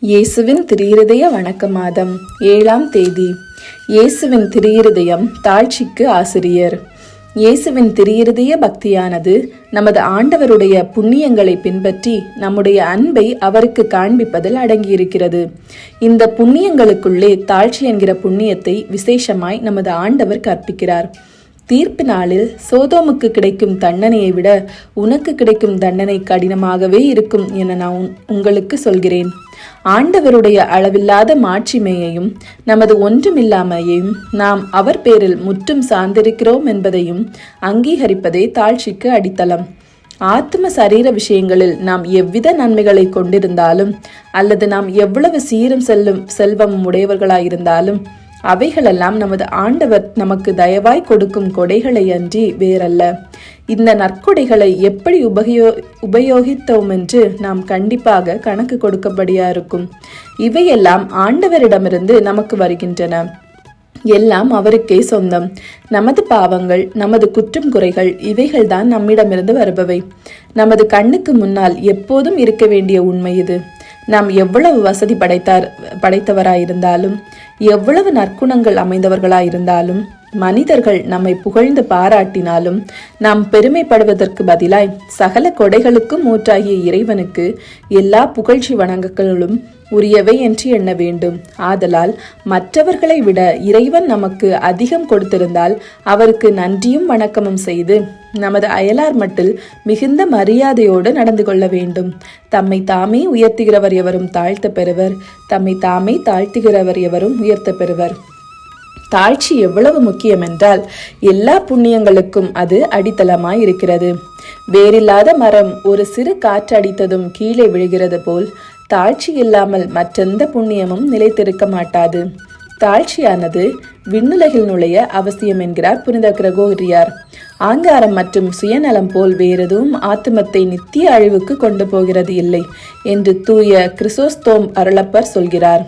இயேசுவின் திருஇருதய வணக்க மாதம் 7ஆம் தேதி. இயேசுவின் திருஇருதயம் தாழ்ச்சிக்கு ஆசிரியர். இயேசுவின் திருஇருதய பக்தியானது நமது ஆண்டவருடைய புண்ணியங்களை பின்பற்றி நம்முடைய அன்பை அவருக்கு காண்பிப்பதில் அடங்கியிருக்கிறது. இந்த புண்ணியங்களுக்குள்ளே தாழ்ச்சி என்கிற புண்ணியத்தை விசேஷமாய் நமது ஆண்டவர் கற்பிக்கிறார். தீர்ப்பு நாளில் சோதோமுக்கு கிடைக்கும் தண்டனையை விட உனக்கு கிடைக்கும் தண்டனை கடினமாகவே இருக்கும் என நான் உங்களுக்கு சொல்கிறேன். ஆண்டவருடைய அளவில்லாத மாட்சிமையையும் நமது ஒன்றுமில்லாமையையும் நாம் அவர் பேரில் முற்றும் சார்ந்திருக்கிறோம் என்பதையும் அங்கீகரிப்பதே தாழ்ச்சிக்கு அடித்தளம். ஆத்ம சரீர விஷயங்களில் நாம் எவ்வித நன்மைகளை கொண்டிருந்தாலும் அல்லது நாம் எவ்வளவு சீரும் செல்வம் உடையவர்களாயிருந்தாலும் அவைகளெல்லாம் நமது ஆண்டவர் நமக்கு தயவாய் கொடுக்கும் கொடைகளை அன்றி வேறல்ல. இந்த நற்கொடைகளை எப்படி உபயோகித்தோம் என்று நாம் கண்டிப்பாக கணக்கு கொடுக்கபடியா இருக்கும். இவையெல்லாம் ஆண்டவரிடமிருந்து நமக்கு வருகின்றன. எல்லாம் அவருக்கே சொந்தம். நமது பாவங்கள், நமது குற்றம் குறைகள் இவைகள்தான் நம்மிடமிருந்து வருபவை. நமது கண்ணுக்கு முன்னால் எப்போதும் இருக்க வேண்டிய உண்மை இது. நாம் எவ்வளவு வசதி படைத்தவராயிருந்தாலும், எவ்வளவு நற்குணங்கள் அமைந்தவர்களாயிருந்தாலும், மனிதர்கள் நம்மை புகழ்ந்து பாராட்டினாலும் நாம் பெருமைப்படுவதற்கு பதிலாய் சகல கொடைகளுக்கும் ஊற்றாகிய இறைவனுக்கு எல்லா புகழ்ச்சி வணக்கங்களும் உரியவை என்று எண்ண வேண்டும். ஆதலால் மற்றவர்களை விட இறைவன் நமக்கு அதிகம் கொடுத்திருந்தால் அவருக்கு நன்றியும் வணக்கமும் செய்து நமது அயலார் மட்டில் மிகுந்த மரியாதையோடு நடந்து கொள்ள வேண்டும். தம்மை தாமே உயர்த்துகிறவர் எவரும் தாழ்த்த பெறுவர், தம்மை தாமே தாழ்த்துகிறவர் எவரும் உயர்த்த பெறுவர். தாழ்ச்சி எவ்வளவு முக்கியம் என்றால் எல்லா புண்ணியங்களுக்கும் அது அடித்தளமாய் இருக்கிறது. வேறில்லாத மரம் ஒரு சிறு காற்று அடித்ததும் கீழே விழுகிறது போல் தாழ்ச்சி இல்லாமல் மற்றெந்த புண்ணியமும் நிலைத்திருக்க மாட்டாது. தாழ்ச்சியானது விண்ணுலகில் நுழைய அவசியம் என்கிறார் புனித கிரகோரியார். ஆங்காரம் மற்றும் சுயநலம் போல் வேறெதுவும் ஆத்துமத்தை நித்திய அழிவுக்கு கொண்டு போகிறது இல்லை என்று தூய கிறிசோஸ்தோம் அருளப்பர் சொல்கிறார்.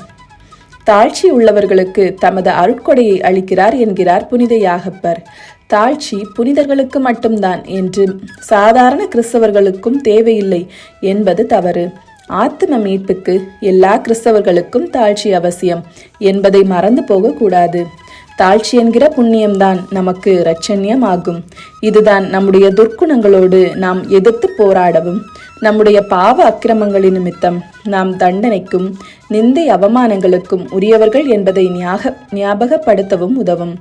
தாழ்ச்சி உள்ளவர்களுக்கு தமது அருட்கொடையை அளிக்கிறார் என்கிறார் புனித யாகப்பர். தாழ்ச்சி புனிதர்களுக்கு மட்டும்தான் என்று சாதாரண கிறிஸ்தவர்களுக்கும் தேவையில்லை என்பது தவறு. ஆத்ம மீட்புக்கு எல்லா கிறிஸ்தவர்களுக்கும் தாழ்ச்சி அவசியம் என்பதை மறந்து போகக்கூடாது. தாழ்ச்சி என்கிற புண்ணியம்தான் நமக்கு இரட்சண்யம் ஆகும். இதுதான் நம்முடைய துர்க்குணங்களோடு நாம் எதிர்த்து போராடவும், நம்முடைய பாவ அக்கிரமங்களின் நிமித்தம் நாம் தண்டனைக்கும் நிந்தை அவமானங்களுக்கும் உரியவர்கள் என்பதை ஞாபகப்படுத்தவும் உதவும்.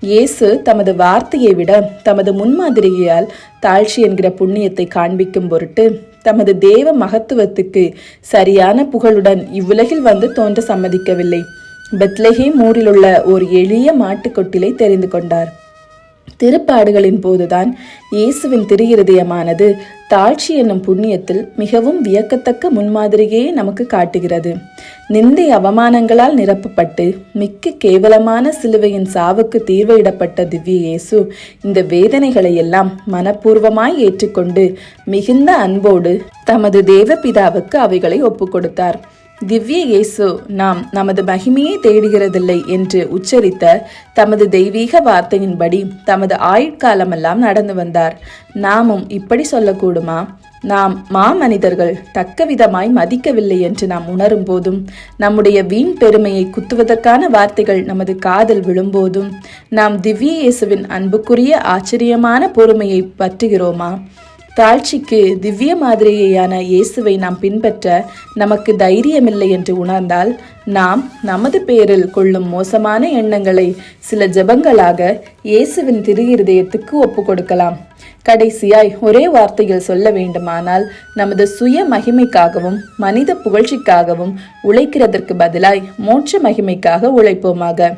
இயேசு தமது வார்த்தையை விட தமது முன்மாதிரியால் தாழ்ச்சி என்கிற புண்ணியத்தை காண்பிக்கும் பொருட்டு தமது தேவ மகத்துவத்துக்கு சரியான புகழுடன் இவ்வுலகில் வந்து தோன்ற சம்மதிக்கவில்லை. பெத்லெஹேம் ஊரிலுள்ள ஒரு எளிய மாட்டுக்கொட்டிலை தெரிந்து கொண்டார். திருப்பாடுகளின் போதுதான் இயேசுவின் திருஇருதயமானது தாழ்ச்சி என்னும் புண்ணியத்தில் மிகவும் வியக்கத்தக்க முன்மாதிரியே நமக்கு காட்டுகிறது. நிந்தை அவமானங்களால் நிரப்பப்பட்டு மிக்க கேவலமான சிலுவையின் சாவுக்கு தீர்வையிடப்பட்ட திவ்ய இயேசு இந்த வேதனைகளை எல்லாம் மனப்பூர்வமாய் ஏற்றுக்கொண்டு மிகுந்த அன்போடு தமது தேவபிதாவுக்கு அவைகளை ஒப்பு கொடுத்தார். திவ்ய இயேசு நாம் நமது மகிமையை தேடுகிறதில்லை என்று உச்சரித்த தமது தெய்வீக வார்த்தையின்படி தமது ஆயுட்காலமெல்லாம் நடந்து வந்தார். நாமும் இப்படி சொல்லக்கூடுமா? நாம் மாமனிதர்கள் தக்க விதமாய் மதிக்கவில்லை என்று நாம் உணரும் போதும், நம்முடைய வீண் பெருமையை குத்துவதற்கான வார்த்தைகள் நமது காதில் விழும்போதும் நாம் திவ்ய இயேசுவின் அன்புக்குரிய ஆச்சரியமான பொறுமையை பற்றுகிறோமா? தாழ்ச்சிக்கு திவ்ய மாதிரியான இயேசுவை நாம் பின்பற்ற நமக்கு தைரியமில்லை என்று உணர்ந்தால் நாம் நமது பேரில் கொள்ளும் மோசமான எண்ணங்களை சில ஜெபங்களாக இயேசுவின் திருஇருதயத்துக்கு ஒப்பு கொடுக்கலாம். கடைசியாய் ஒரே வார்த்தையில் சொல்ல வேண்டுமானால், நமது சுய மகிமைக்காகவும் மனித புகழ்ச்சிக்காகவும் உழைக்கிறதற்கு பதிலாய் மோட்ச மகிமைக்காக உழைப்போமாக.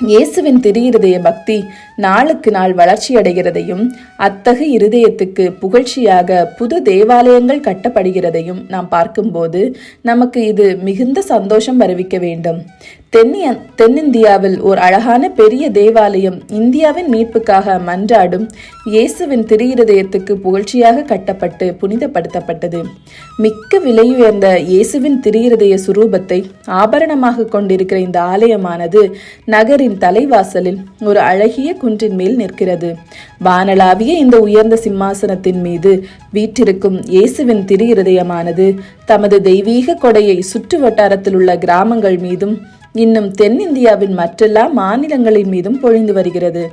இயேசுவின் திருஇருதய பக்தி நாளுக்கு நாள் வளர்ச்சி அடைகிறதையும் அத்தகு இருதயத்துக்கு புகழ்ச்சியாக புது தேவாலயங்கள் கட்டப்படுகிறதையும் நாம் பார்க்கும்போது நமக்கு இது மிகுந்த சந்தோஷம் வருவிக்க வேண்டும். தென்னிந்தியாவில் ஓர் அழகான பெரிய தேவாலயம் இந்தியாவின் மீட்புக்காக மன்றாடும் இயேசுவின் திருஇருதயத்துக்கு புகழ்ச்சியாக கட்டப்பட்டு புனிதப்படுத்தப்பட்டது. மிக்க விலையுயர்ந்த இயேசுவின் திருஇருதய சுரூபத்தை ஆபரணமாக கொண்டிருக்கிற இந்த ஆலயமானது நகரின் தலைவாசலில் ஒரு அழகிய குன்றின் மேல் நிற்கிறது. வானளாவிய இந்த உயர்ந்த சிம்மாசனத்தின் மீது வீற்றிருக்கும் இயேசுவின் திருஇருதயமானது தமது தெய்வீக கொடையை சுற்று வட்டாரத்தில் உள்ள கிராமங்கள் மீதும் இன்னும் தென்னிந்தியாவின் மற்றெல்லா மாநிலங்களின் மீதும் பொழிந்து வருகிறது.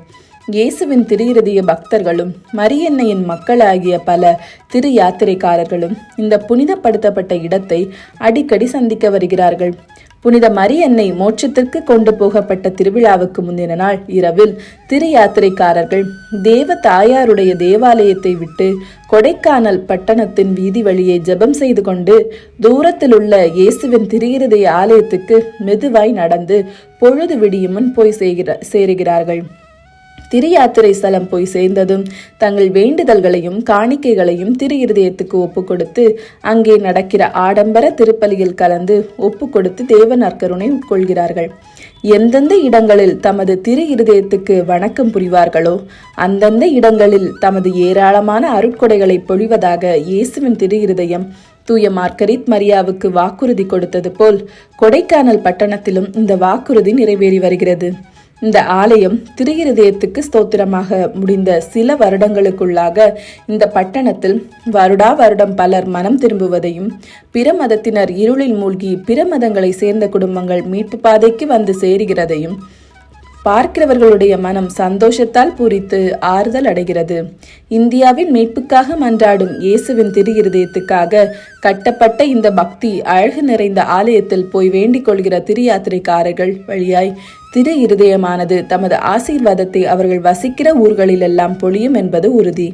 இயேசுவின் திருஇருதய பக்தர்களும் மரியன்னையின் மக்களாகிய பல திரு யாத்திரைக்காரர்களும் இந்த புனிதப்படுத்தப்பட்ட இடத்தை அடிக்கடி சந்திக்க வருகிறார்கள். புனித மரியன்னை மோட்சத்திற்கு கொண்டு போகப்பட்ட திருவிழாவுக்கு முந்தின நாள் இரவில் திரு யாத்திரைக்காரர்கள் தேவ தாயாருடைய தேவாலயத்தை விட்டு கொடைக்கானல் பட்டணத்தின் வீதி வழியை ஜெபம் செய்து கொண்டு தூரத்தில் உள்ள இயேசுவின் திருஇருதய ஆலயத்துக்கு மெதுவாய் நடந்து பொழுது விடியும் முன் போய் சேருகிறார்கள். திரு யாத்திரை ஸ்தலம் போய் சேர்ந்ததும் தங்கள் வேண்டுதல்களையும் காணிக்கைகளையும் திரு இருதயத்துக்கு ஒப்பு கொடுத்து அங்கே நடக்கிற ஆடம்பர திருப்பலியில் கலந்து ஒப்பு கொடுத்து தேவ நற்கருணை உட்கொள்கிறார்கள். எந்தெந்த இடங்களில் தமது திரு இருதயத்துக்கு வணக்கம் புரிவார்களோ அந்தந்த இடங்களில் தமது ஏராளமான அருட்கொடைகளை பொழிவதாக இயேசுவின் திரு இருதயம் தூய மார்கரித் மரியாவுக்கு வாக்குறுதி கொடுத்தது போல் கொடைக்கானல் பட்டணத்திலும் இந்த வாக்குறுதி நிறைவேறி வருகிறது. இந்த ஆலயம் திருஇருதயத்துக்கு ஸ்தோத்திரமாக முடிந்த சில வருடங்களுக்குள்ளாக இந்த பட்டணத்தில் வருடா வருடம் பலர் மனம் திரும்புவதையும் பிற மதத்தினர் இருளில் மூழ்கி பிற மதங்களை சேர்ந்த குடும்பங்கள் மீட்பு பாதைக்கு வந்து சேருகிறதையும் பார்க்கிறவர்களுடைய மனம் சந்தோஷத்தால் பூரித்து ஆறுதல் அடைகிறது. இந்தியாவின் மீட்புக்காக மன்றாடும் இயேசுவின் திரு இருதயத்துக்காக கட்டப்பட்ட இந்த பக்தி அழகு நிறைந்த ஆலயத்தில் போய் வேண்டிக் கொள்கிற திரு யாத்திரைக்காரர்கள் வழியாய் திரு இருதயமானது தமது ஆசீர்வாதத்தை அவர்கள் வசிக்கிற ஊர்களிலெல்லாம் பொழியும் என்பது உறுதி.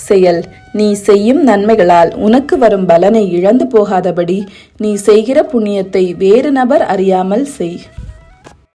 செயல்: நீ செய்யும் நன்மைகளால் உனக்கு வரும் பலனை இழந்து போகாதபடி நீ செய்கிற புண்ணியத்தை வேறு நபர் அறியாமல் செய்.